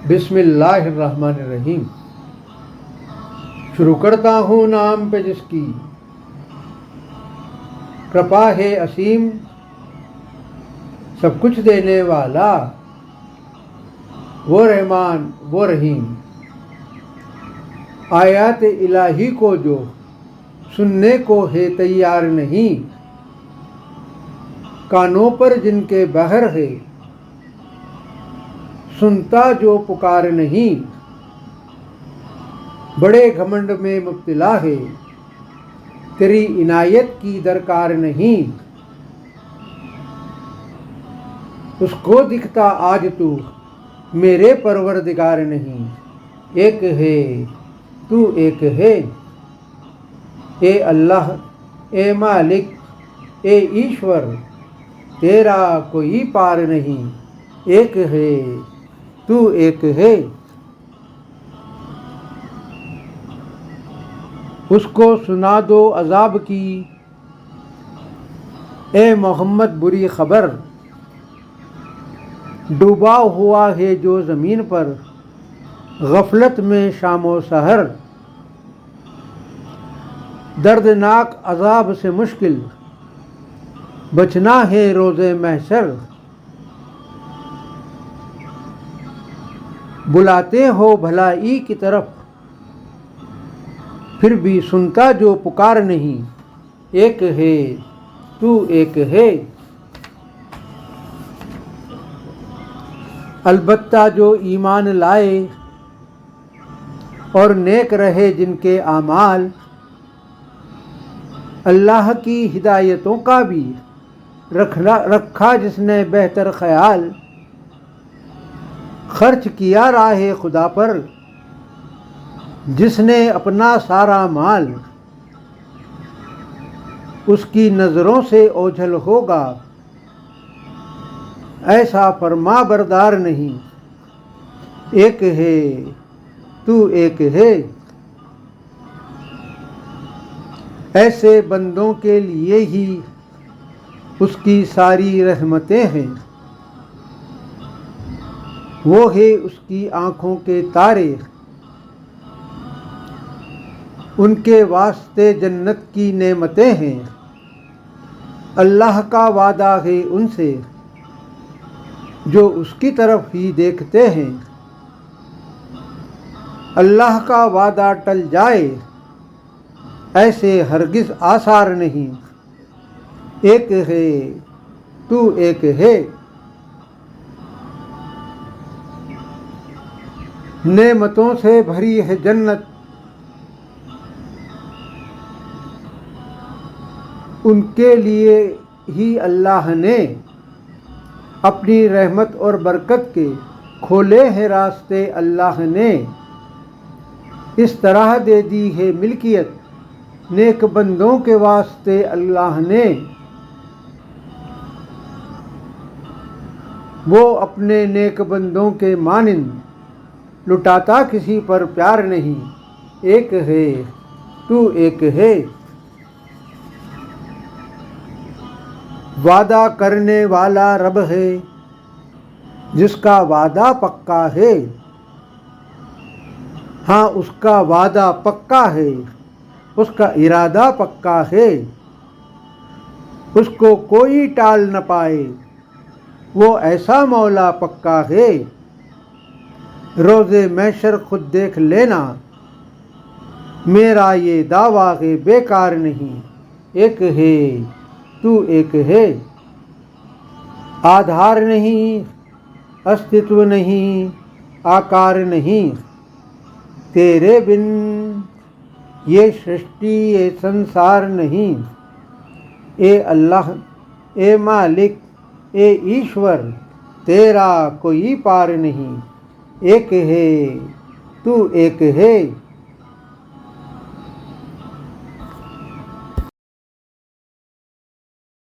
بسم اللہ الرحمن الرحیم۔ شروع کرتا ہوں نام پہ جس کی کرپا ہے اسیم، سب کچھ دینے والا وہ رحمان وہ رحیم۔ آیات الہی کو جو سننے کو ہے تیار نہیں، کانوں پر جن کے بہر ہے سنتا جو پکار نہیں۔ بڑے گھمنڈ میں مبتلا ہے تیری عنایت کی درکار نہیں۔ اس کو دکھتا آج تو میرے پروردگار نہیں۔ ایک ہے تو ایک ہے، اے اللہ اے مالک اے ایشور، تیرا کوئی پار نہیں۔ ایک ہے تو ایک ہے، اس کو سنا دو عذاب کی اے محمد بری خبر۔ ڈوبا ہوا ہے جو زمین پر غفلت میں شام و سحر۔ دردناک عذاب سے مشکل بچنا ہے روز محشر۔ بلاتے ہو بھلائی کی طرف پھر بھی سنتا جو پکار نہیں۔ ایک ہے تو ایک ہے، البتہ جو ایمان لائے اور نیک رہے جن کے اعمال، اللہ کی ہدایتوں کا بھی رکھا جس نے بہتر خیال۔ خرچ کیا راہ خدا پر جس نے اپنا سارا مال، اس کی نظروں سے اوجھل ہوگا ایسا فرما بردار نہیں۔ ایک ہے تو ایک ہے، ایسے بندوں کے لیے ہی اس کی ساری رحمتیں ہیں۔ وہ ہے اس کی آنکھوں کے تارے، ان کے واسطے جنت کی نعمتیں ہیں۔ اللہ کا وعدہ ہے ان سے جو اس کی طرف ہی دیکھتے ہیں۔ اللہ کا وعدہ ٹل جائے ایسے ہرگز آثار نہیں۔ ایک ہے تو ایک ہے، نعمتوں سے بھری ہے جنت، ان کے لیے ہی اللہ نے اپنی رحمت اور برکت کے کھولے ہیں راستے۔ اللہ نے اس طرح دے دی ہے ملکیت نیک بندوں کے واسطے۔ اللہ نے وہ اپنے نیک بندوں کے مانند لٹاتا کسی پر پیار نہیں۔ ایک ہے تو ایک ہے، وعدہ کرنے والا رب ہے جس کا وعدہ پکا ہے۔ ہاں اس کا وعدہ پکا ہے، اس کا ارادہ پکا ہے، اس کو کوئی ٹال نہ پائے، وہ ایسا مولا پکا ہے۔ روز محشر خود دیکھ لینا میرا یہ دعویٰ ہے بیکار نہیں۔ ایک ہے تو ایک ہے، آدھار نہیں استتو نہیں آکار نہیں، تیرے بن یہ سرشٹی یہ سنسار نہیں۔ اے اللہ اے مالک اے ایشور، تیرا کوئی پار نہیں۔ ایک ہے تو ایک ہے،